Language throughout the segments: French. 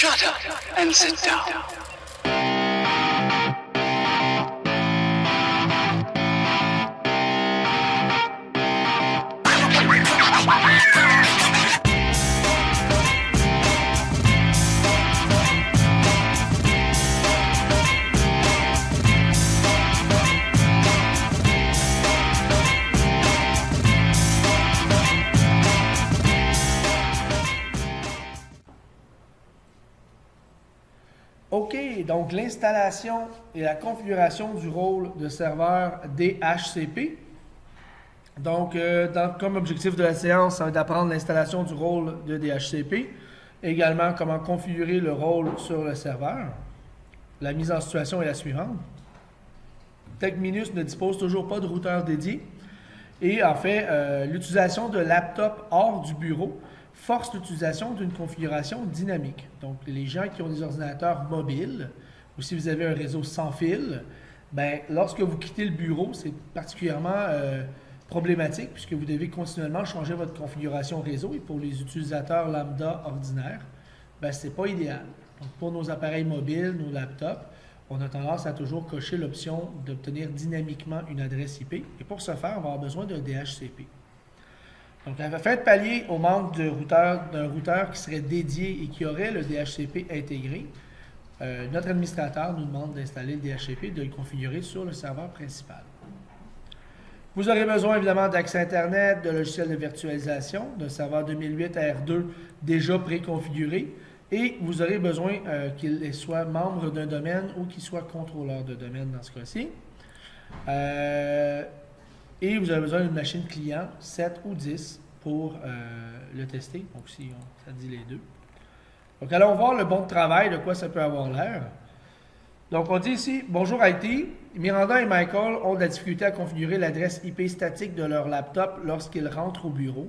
Shut up and sit down. OK, donc l'installation et la configuration du rôle de serveur DHCP. Donc, comme objectif de la séance, ça va être d'apprendre l'installation du rôle de DHCP. Également, comment configurer le rôle sur le serveur. La mise en situation est la suivante. TechMinus ne dispose toujours pas de routeur dédié. Et en fait, l'utilisation de laptops hors du bureau force l'utilisation d'une configuration dynamique. Donc, les gens qui ont des ordinateurs mobiles, ou si vous avez un réseau sans fil, ben, lorsque vous quittez le bureau, c'est particulièrement problématique puisque vous devez continuellement changer votre configuration réseau et pour les utilisateurs lambda ordinaires, ben, ce n'est pas idéal. Donc, pour nos appareils mobiles, nos laptops, on a tendance à toujours cocher l'option d'obtenir dynamiquement une adresse IP et pour ce faire, on va avoir besoin d'un DHCP. Donc, afin de pallier au manque d'un routeur qui serait dédié et qui aurait le DHCP intégré, notre administrateur nous demande d'installer le DHCP et de le configurer sur le serveur principal. Vous aurez besoin évidemment d'accès Internet, de logiciels de virtualisation, d'un serveur 2008 R2 déjà préconfiguré et vous aurez besoin qu'il soit membre d'un domaine ou qu'il soit contrôleur de domaine dans ce cas-ci. Et vous avez besoin d'une machine client 7 ou 10 pour le tester. Donc, si ça dit les deux. Donc, allons voir le bon de travail, de quoi ça peut avoir l'air. Donc, on dit ici, bonjour IT, Miranda et Michael ont de la difficulté à configurer l'adresse IP statique de leur laptop lorsqu'ils rentrent au bureau.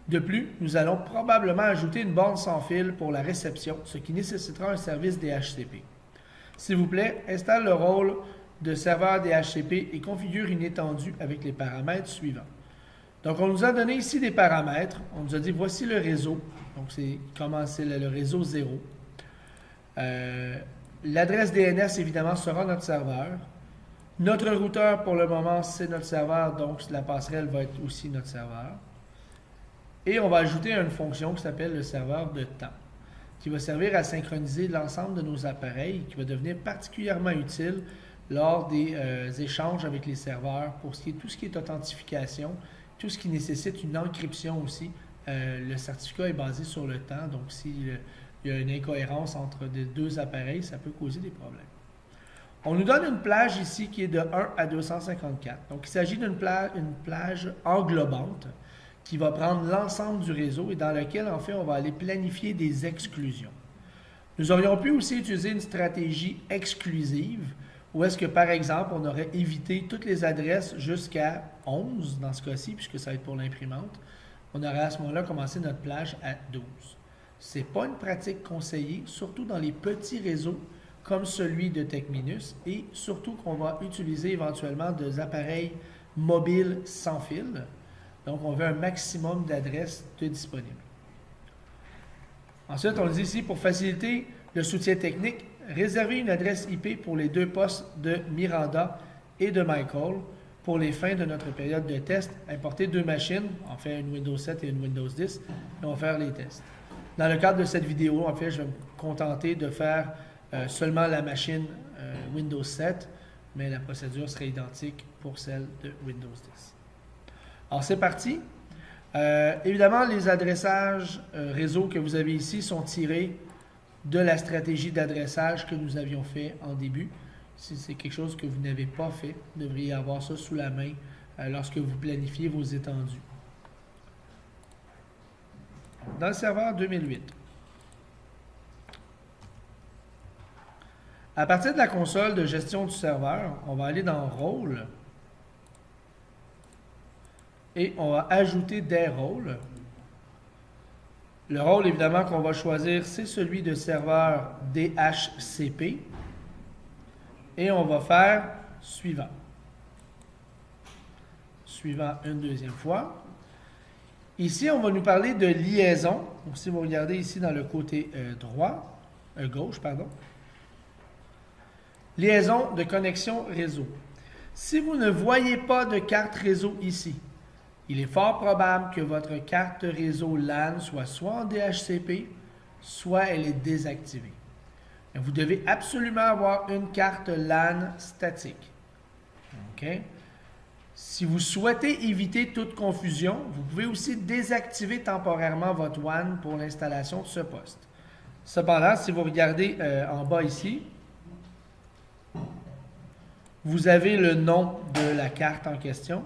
De plus, nous allons probablement ajouter une borne sans fil pour la réception, ce qui nécessitera un service DHCP. S'il vous plaît, installe le rôle de serveur DHCP et configure une étendue avec les paramètres suivants. Donc, on nous a donné ici des paramètres. On nous a dit, voici le réseau. Donc, c'est le réseau 0. L'adresse DNS, évidemment, sera notre serveur. Notre routeur, pour le moment, c'est notre serveur. Donc, la passerelle va être aussi notre serveur. Et on va ajouter une fonction qui s'appelle le serveur de temps, qui va servir à synchroniser l'ensemble de nos appareils, qui va devenir particulièrement utile lors des échanges avec les serveurs pour tout ce qui est authentification, tout ce qui nécessite une encryption aussi. Le certificat est basé sur le temps, donc s'il y a une incohérence entre les deux appareils, ça peut causer des problèmes. On nous donne une plage ici qui est de 1 à 254. Donc, il s'agit d'une plage englobante qui va prendre l'ensemble du réseau et dans laquelle, en fait, on va aller planifier des exclusions. Nous aurions pu aussi utiliser une stratégie exclusive où est-ce que, par exemple, on aurait évité toutes les adresses jusqu'à 11, dans ce cas-ci, puisque ça va être pour l'imprimante. On aurait à ce moment-là commencé notre plage à 12. Ce n'est pas une pratique conseillée, surtout dans les petits réseaux comme celui de TechMinus, et surtout qu'on va utiliser éventuellement des appareils mobiles sans fil. Donc, on veut un maximum d'adresses disponibles. Ensuite, on dit ici, pour faciliter le soutien technique, réservez une adresse IP pour les deux postes de Miranda et de Michael pour les fins de notre période de test. Importez deux machines, en fait une Windows 7 et une Windows 10, et on va faire les tests. Dans le cadre de cette vidéo, en fait, je vais me contenter de faire seulement la machine Windows 7, mais la procédure serait identique pour celle de Windows 10. Alors, c'est parti. Évidemment, les adressages réseau que vous avez ici sont tirés de la stratégie d'adressage que nous avions fait en début. Si c'est quelque chose que vous n'avez pas fait, vous devriez avoir ça sous la main lorsque vous planifiez vos étendues. Dans le serveur 2008. À partir de la console de gestion du serveur, on va aller dans Rôle et on va ajouter des rôles. Le rôle, évidemment, qu'on va choisir, c'est celui de serveur DHCP. Et on va faire suivant. Suivant une deuxième fois. Ici, on va nous parler de liaison. Donc, si vous regardez ici dans le côté droit, gauche, pardon. Liaison de connexion réseau. Si vous ne voyez pas de carte réseau ici, il est fort probable que votre carte réseau LAN soit en DHCP, soit elle est désactivée. Vous devez absolument avoir une carte LAN statique. OK? Si vous souhaitez éviter toute confusion, vous pouvez aussi désactiver temporairement votre WAN pour l'installation de ce poste. Cependant, si vous regardez en bas ici, vous avez le nom de la carte en question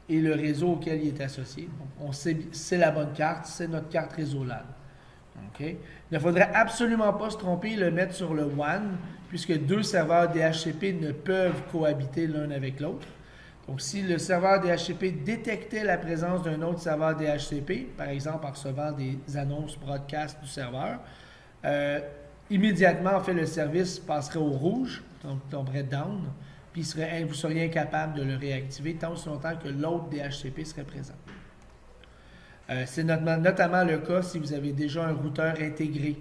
et le réseau auquel il est associé. Donc, on sait c'est la bonne carte, c'est notre carte réseau LAN. Okay? Il ne faudrait absolument pas se tromper et le mettre sur le WAN, puisque deux serveurs DHCP ne peuvent cohabiter l'un avec l'autre. Donc, si le serveur DHCP détectait la présence d'un autre serveur DHCP, par exemple en recevant des annonces broadcast du serveur, immédiatement, en fait, le service passerait au rouge, donc tomberait down, puis vous seriez incapable de le réactiver tant aussi longtemps que l'autre DHCP serait présent. C'est notamment le cas si vous avez déjà un routeur intégré,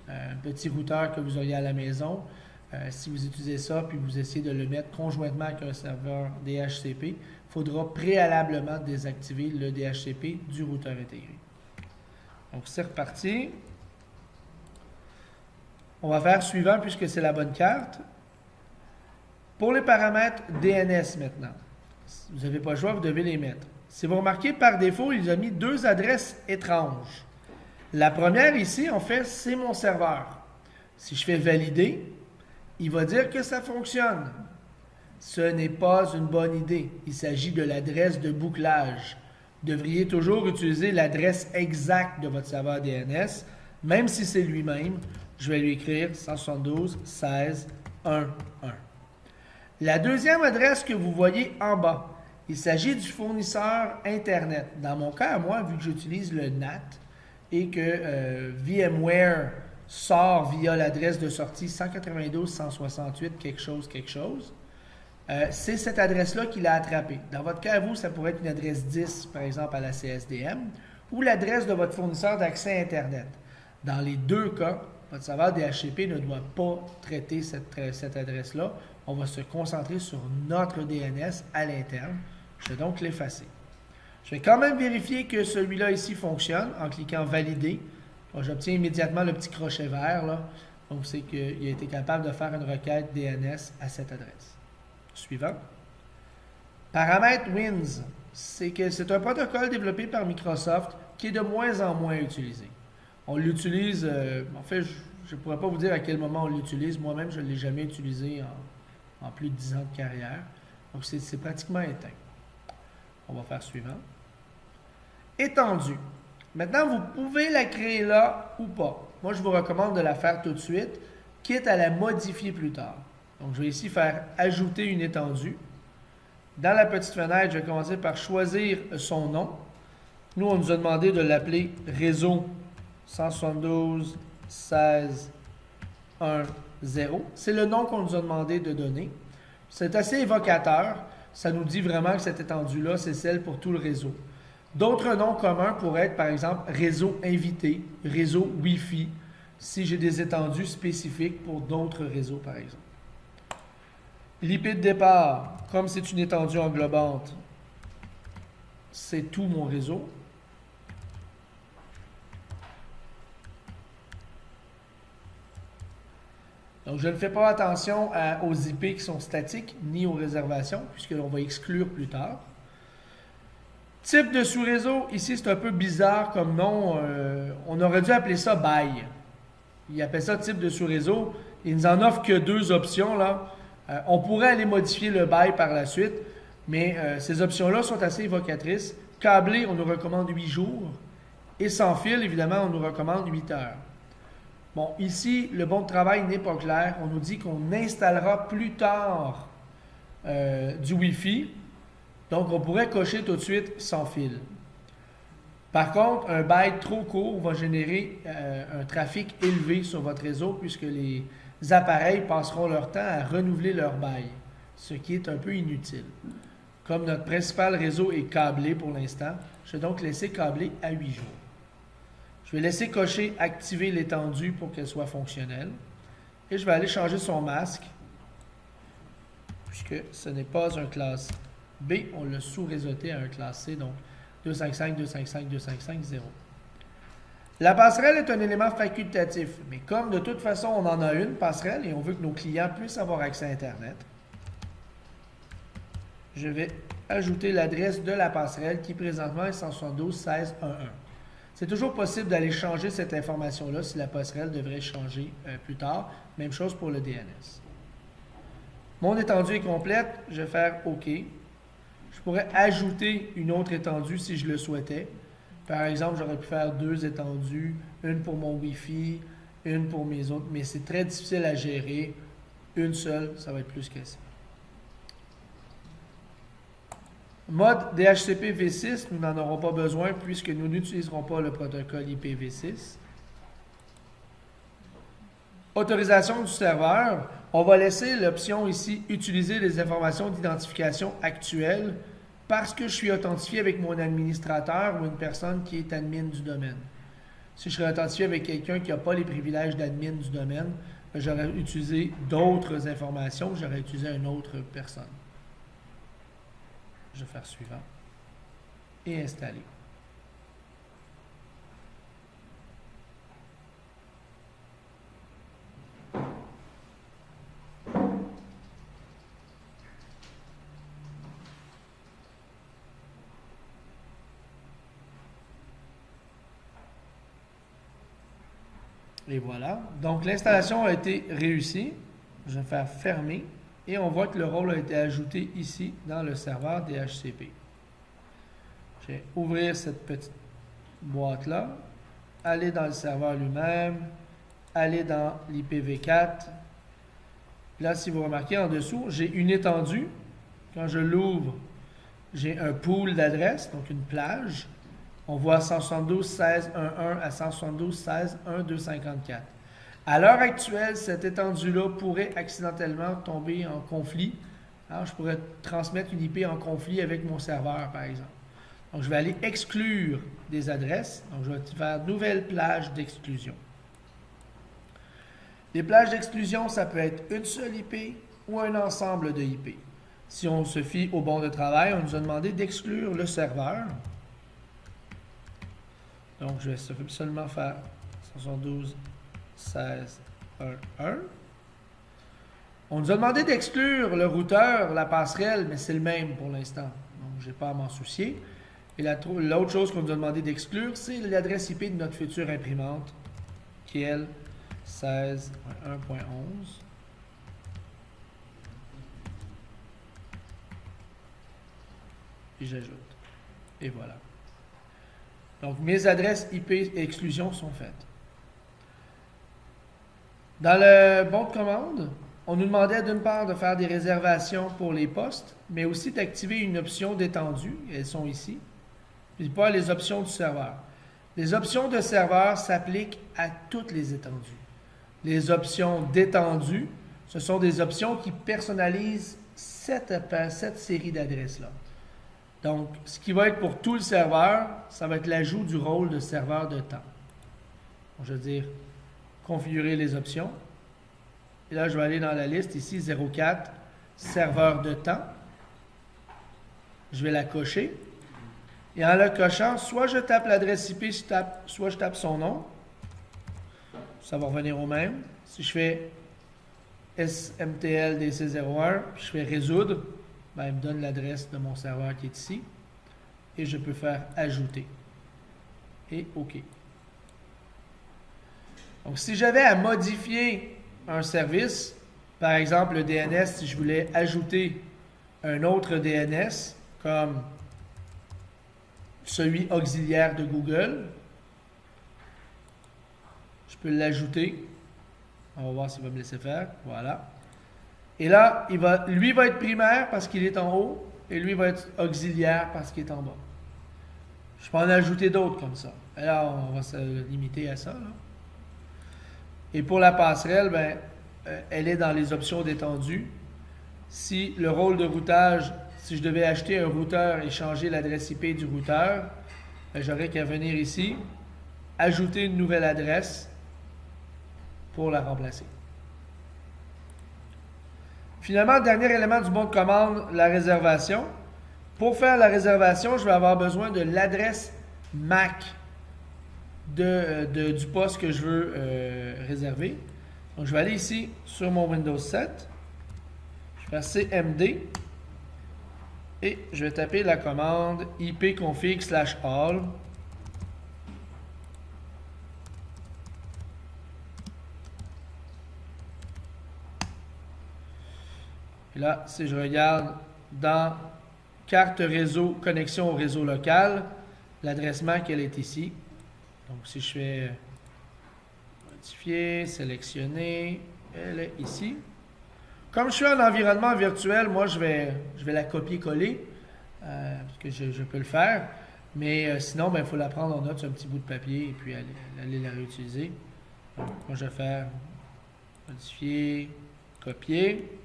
un petit routeur que vous auriez à la maison. Si vous utilisez ça, puis vous essayez de le mettre conjointement avec un serveur DHCP, il faudra préalablement désactiver le DHCP du routeur intégré. Donc, c'est reparti. On va faire suivant puisque c'est la bonne carte. Pour les paramètres DNS maintenant, si vous n'avez pas le choix, vous devez les mettre. Si vous remarquez, par défaut, il a mis deux adresses étranges. La première ici, en fait, c'est mon serveur. Si je fais valider, il va dire que ça fonctionne. Ce n'est pas une bonne idée. Il s'agit de l'adresse de bouclage. Vous devriez toujours utiliser l'adresse exacte de votre serveur DNS, même si c'est lui-même. Je vais lui écrire 172.16.1.1. La deuxième adresse que vous voyez en bas, il s'agit du fournisseur Internet. Dans mon cas, moi, vu que j'utilise le NAT et que VMware sort via l'adresse de sortie 192.168 quelque chose, c'est cette adresse-là qu'il a attrapée. Dans votre cas, vous, ça pourrait être une adresse 10, par exemple, à la CSDM, ou l'adresse de votre fournisseur d'accès Internet. Dans les deux cas, votre serveur DHCP ne doit pas traiter cette adresse-là. On va se concentrer sur notre DNS à l'interne. Je vais donc l'effacer. Je vais quand même vérifier que celui-là ici fonctionne en cliquant Valider. J'obtiens immédiatement le petit crochet vert, là. Donc, c'est qu'il a été capable de faire une requête DNS à cette adresse. Suivant. Paramètre WINS. C'est un protocole développé par Microsoft qui est de moins en moins utilisé. On l'utilise, en fait, je ne pourrais pas vous dire à quel moment on l'utilise. Moi-même, je ne l'ai jamais utilisé en plus de 10 ans de carrière. Donc, c'est pratiquement éteint. On va faire suivant. Étendue. Maintenant, vous pouvez la créer là ou pas. Moi, je vous recommande de la faire tout de suite, quitte à la modifier plus tard. Donc, je vais ici faire ajouter une étendue. Dans la petite fenêtre, je vais commencer par choisir son nom. Nous, on nous a demandé de l'appeler réseau 172.16.1.0. C'est le nom qu'on nous a demandé de donner. C'est assez évocateur. Ça nous dit vraiment que cette étendue-là, c'est celle pour tout le réseau. D'autres noms communs pourraient être, par exemple, réseau invité, réseau Wi-Fi, si j'ai des étendues spécifiques pour d'autres réseaux, par exemple. L'IP de départ, comme c'est une étendue englobante, c'est tout mon réseau. Donc, je ne fais pas attention aux IP qui sont statiques, ni aux réservations, puisque l'on va exclure plus tard. Type de sous-réseau, ici c'est un peu bizarre comme nom. On aurait dû appeler ça bail. Il appelle ça type de sous-réseau. Il nous en offre que deux options, là. On pourrait aller modifier le bail par la suite, mais ces options-là sont assez évocatrices. Câblé, on nous recommande 8 jours. Et sans fil, évidemment, on nous recommande 8 heures. Bon, ici, le bon de travail n'est pas clair. On nous dit qu'on installera plus tard du Wi-Fi. Donc, on pourrait cocher tout de suite sans fil. Par contre, un bail trop court va générer un trafic élevé sur votre réseau puisque les appareils passeront leur temps à renouveler leur bail, ce qui est un peu inutile. Comme notre principal réseau est câblé pour l'instant, je vais donc laisser câbler à 8 jours. Je vais laisser cocher activer l'étendue pour qu'elle soit fonctionnelle. Et je vais aller changer son masque, puisque ce n'est pas un classe B, on l'a sous-réseauté à un classe C, donc 255, 255, 255, 0. La passerelle est un élément facultatif, mais comme de toute façon on en a une passerelle et on veut que nos clients puissent avoir accès à Internet, je vais ajouter l'adresse de la passerelle qui présentement est 172.16.1.1. C'est toujours possible d'aller changer cette information-là si la passerelle devrait changer plus tard. Même chose pour le DNS. Mon étendue est complète, je vais faire OK. Je pourrais ajouter une autre étendue si je le souhaitais. Par exemple, j'aurais pu faire 2 étendues, une pour mon Wi-Fi, une pour mes autres, mais c'est très difficile à gérer. Une seule, ça va être plus que ça. Mode DHCP V6, nous n'en aurons pas besoin puisque nous n'utiliserons pas le protocole IPv6. Autorisation du serveur, on va laisser l'option ici « Utiliser les informations d'identification actuelles » parce que je suis authentifié avec mon administrateur ou une personne qui est admin du domaine. Si je serais authentifié avec quelqu'un qui n'a pas les privilèges d'admin du domaine, j'aurais utilisé d'autres informations, j'aurais utilisé une autre personne. Je vais faire suivant et installer. Et voilà. Donc l'installation a été réussie. Je vais faire fermer. Et on voit que le rôle a été ajouté ici dans le serveur DHCP. Je vais ouvrir cette petite boîte-là, aller dans le serveur lui-même, aller dans l'IPv4. Là, si vous remarquez en dessous, j'ai une étendue. Quand je l'ouvre, j'ai un pool d'adresses, donc une plage. On voit 172.16.1.1 à 172.16.1.254. À l'heure actuelle, cette étendue-là pourrait accidentellement tomber en conflit. Alors, je pourrais transmettre une IP en conflit avec mon serveur, par exemple. Donc, je vais aller exclure des adresses. Donc, je vais faire nouvelle plage d'exclusion. Les plages d'exclusion, ça peut être une seule IP ou un ensemble de IP. Si on se fie au bon de travail, on nous a demandé d'exclure le serveur. Donc, je vais seulement faire 172.16.1.1. On nous a demandé d'exclure le routeur, la passerelle, mais c'est le même pour l'instant. Donc, je n'ai pas à m'en soucier. Et l'autre chose qu'on nous a demandé d'exclure, c'est l'adresse IP de notre future imprimante, qui est, elle, 16.1.11. Et j'ajoute. Et voilà. Donc, mes adresses IP exclusion sont faites. Dans le bon de commande, on nous demandait d'une part de faire des réservations pour les postes, mais aussi d'activer une option d'étendue. Elles sont ici. Puis pas les options du serveur. Les options de serveur s'appliquent à toutes les étendues. Les options d'étendue, ce sont des options qui personnalisent cette série d'adresses-là. Donc, ce qui va être pour tout le serveur, ça va être l'ajout du rôle de serveur de temps. Donc, je vais dire configurer les options. Et là, je vais aller dans la liste ici, 04, serveur de temps. Je vais la cocher. Et en la cochant, soit je tape l'adresse IP, soit je tape son nom. Ça va revenir au même. Si je fais SMTL DC01, puis je fais résoudre, ben, il me donne l'adresse de mon serveur qui est ici. Et je peux faire ajouter. Et OK. Donc, si j'avais à modifier un service, par exemple le DNS, si je voulais ajouter un autre DNS, comme celui auxiliaire de Google, je peux l'ajouter. On va voir s'il va me laisser faire. Voilà. Et là, lui va être primaire parce qu'il est en haut, et lui va être auxiliaire parce qu'il est en bas. Je peux en ajouter d'autres comme ça. Alors, on va se limiter à ça, là. Et pour la passerelle, ben, elle est dans les options d'étendue. Si le rôle de routage, si je devais acheter un routeur et changer l'adresse IP du routeur, ben, j'aurais qu'à venir ici, ajouter une nouvelle adresse pour la remplacer. Finalement, dernier élément du bon de commande, la réservation. Pour faire la réservation, je vais avoir besoin de l'adresse MAC du poste que je veux réserver. Donc, je vais aller ici sur mon Windows 7. Je vais faire CMD et je vais taper la commande ipconfig/all. Et là, si je regarde dans carte réseau, connexion au réseau local, l'adresse MAC, elle est ici. Donc, si je fais modifier, sélectionner, elle est ici. Comme je suis en environnement virtuel, moi, je vais la copier-coller, parce que je peux le faire. Mais sinon, il faut la prendre en note sur un petit bout de papier et puis aller la réutiliser. Donc, moi, je vais faire modifier, copier.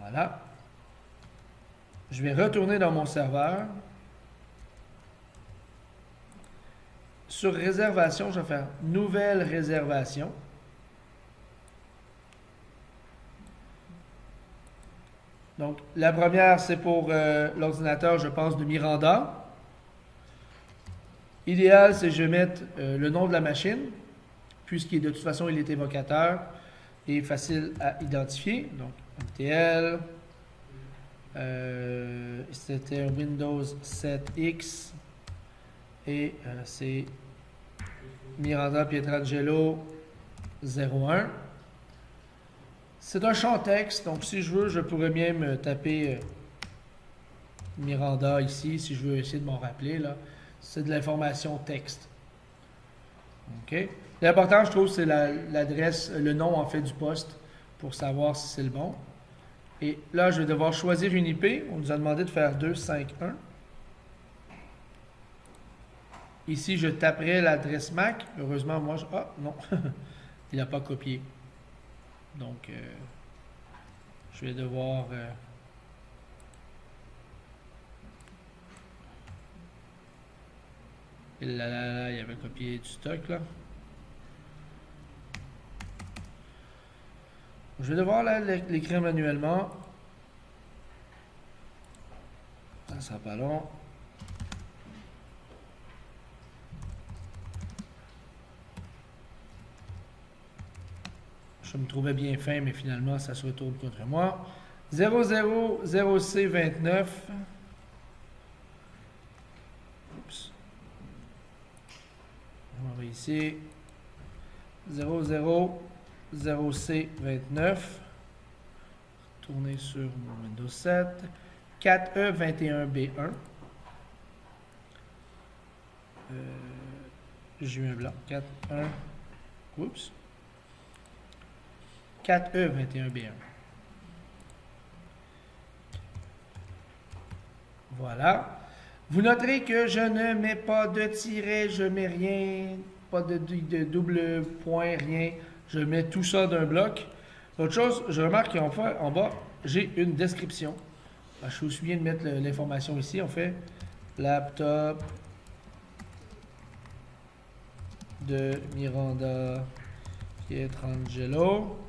Voilà. Je vais retourner dans mon serveur. Sur réservation, je vais faire nouvelle réservation. Donc, la première, c'est pour l'ordinateur, je pense, de Miranda. Idéal, c'est que je mette le nom de la machine, puisqu'il de toute façon, il est évocateur et facile à identifier. Donc, MTL, c'était Windows 7X et c'est Miranda Pietrangelo 01. C'est un champ texte, donc si je veux, je pourrais même taper Miranda ici, si je veux essayer de m'en rappeler. Là. C'est de l'information texte. OK. L'important, je trouve, c'est l'adresse, le nom en fait du poste pour savoir si c'est le bon. Et là, je vais devoir choisir une IP. On nous a demandé de faire 251. Ici, je taperai l'adresse MAC. Heureusement, moi, ah, non. Il n'a pas copié. Donc, je vais devoir... il avait copié du stock, là. Je vais devoir l'écrire manuellement. Ça sera pas long. Je me trouvais bien fin, mais finalement, ça se retourne contre moi. 000C29. Oups. On va ici. 000C29. Tourner sur mon Windows 7. 4E21B1. J'ai eu un blanc. 4.1. Oups. 4E21B1. Voilà. Vous noterez que je ne mets pas de tiret, je mets rien, pas de double point, rien. Je mets tout ça d'un bloc. L'autre chose, je remarque qu'en bas, j'ai une description. Je me souviens de mettre l'information ici. On fait laptop de Miranda Pietrangelo.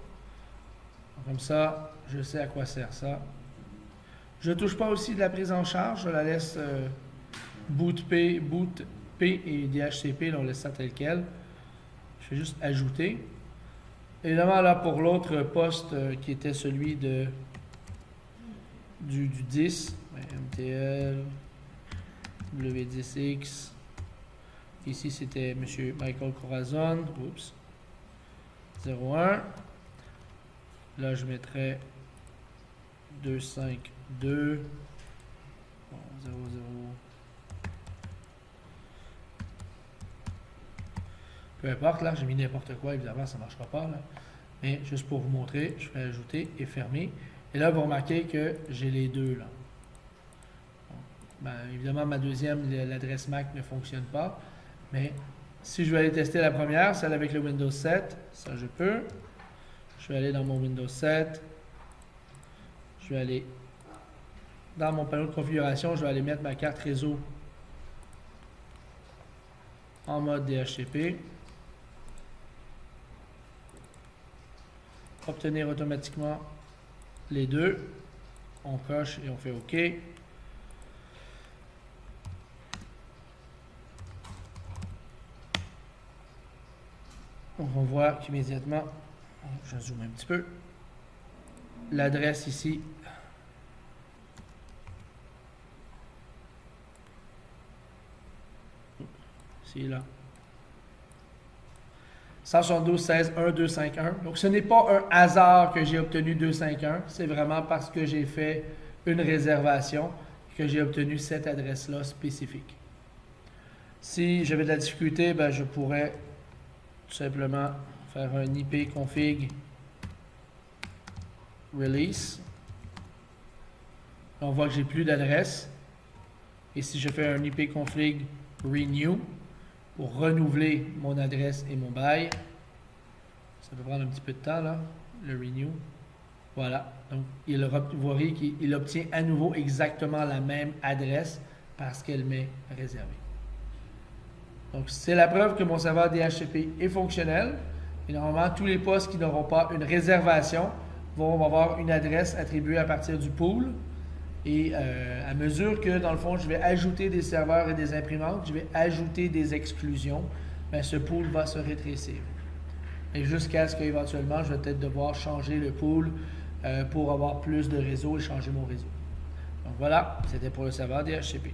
Comme ça, je sais à quoi sert ça. Je ne touche pas aussi de la prise en charge. Je la laisse boot P et DHCP. Là, on laisse ça tel quel. Je fais juste ajouter. Évidemment, là, pour l'autre poste qui était celui du 10, MTL, W10X. Ici, c'était M. Michael Corazon. Oups. 01. Là, je mettrais 252. Bon, 00. Peu importe, là, j'ai mis n'importe quoi, évidemment, ça ne marchera pas, là. Mais juste pour vous montrer, je fais ajouter et fermer. Et là, vous remarquez que j'ai les deux, là. Bon, ben, évidemment, ma deuxième, l'adresse MAC ne fonctionne pas. Mais si je veux aller tester la première, celle avec le Windows 7, ça je peux. Je vais aller dans mon Windows 7. Je vais aller dans mon panneau de configuration, je vais aller mettre ma carte réseau en mode DHCP. Obtenir automatiquement les deux. On coche et on fait OK. Donc on voit qu'immédiatement, je zoome un petit peu, l'adresse ici c'est là. 172.16.1.251. Donc, ce n'est pas un hasard que j'ai obtenu 251. C'est vraiment parce que j'ai fait une réservation que j'ai obtenu cette adresse-là spécifique. Si j'avais de la difficulté, ben, je pourrais tout simplement faire un IP config release. On voit que j'ai plus d'adresse. Et si je fais un IP config renew, pour renouveler mon adresse et mon bail. Ça peut prendre un petit peu de temps, là, le renew. Voilà. Donc, vous voyez qu'il obtient à nouveau exactement la même adresse parce qu'elle m'est réservée. Donc, c'est la preuve que mon serveur DHCP est fonctionnel. Et normalement, tous les postes qui n'auront pas une réservation vont avoir une adresse attribuée à partir du pool. Et à mesure que, dans le fond, je vais ajouter des serveurs et des imprimantes, je vais ajouter des exclusions, bien, ce pool va se rétrécir. Et jusqu'à ce qu'éventuellement, je vais peut-être devoir changer le pool pour avoir plus de réseau et changer mon réseau. Donc voilà, c'était pour le serveur DHCP.